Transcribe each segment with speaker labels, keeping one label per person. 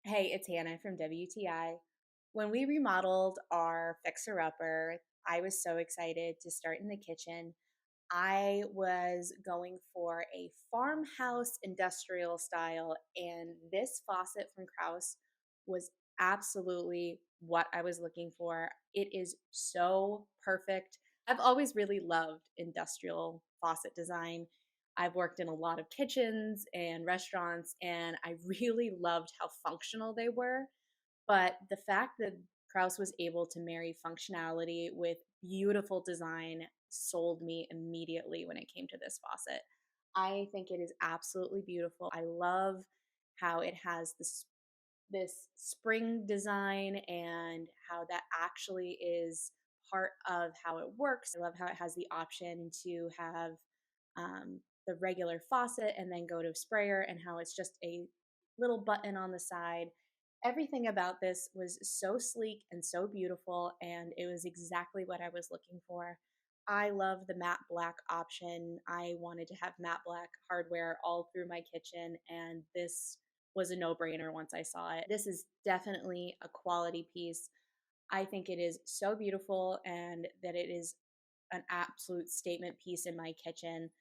Speaker 1: Hey, it's Hannah from WTI. When we remodeled our fixer-upper, I was so excited to start in the kitchen. I was going for a farmhouse industrial style, and this faucet from Kraus was absolutely what I was looking for. It is so perfect. I've always really loved industrial faucet design. I've worked in a lot of kitchens and restaurants, and I really loved how functional they were. But the fact that Kraus was able to marry functionality with beautiful design sold me immediately when it came to this faucet. I think it is absolutely beautiful. I love how it has this spring design and how that actually is part of how it works. I love how it has the option to have the regular faucet and then go to sprayer, and how it's just a little button on the side. Everything about this was so sleek and so beautiful, and it was exactly what I was looking for. I love the matte black option. I wanted to have matte black hardware all through my kitchen, and this was a no brainer once I saw it. This is definitely a quality piece. I think it is so beautiful, and that it is an absolute statement piece in my kitchen.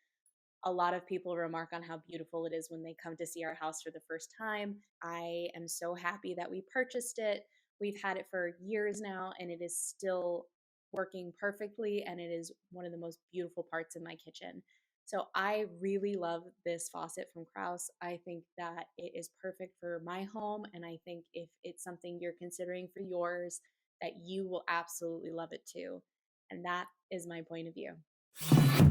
Speaker 1: A lot of people remark on how beautiful it is when they come to see our house for the first time. I am so happy that we purchased it. We've had it for years now, and it is still working perfectly, and it is one of the most beautiful parts in my kitchen. So I really love this faucet from Kraus. I think that it is perfect for my home, and I think if it's something you're considering for yours, that you will absolutely love it too. And that is my point of view.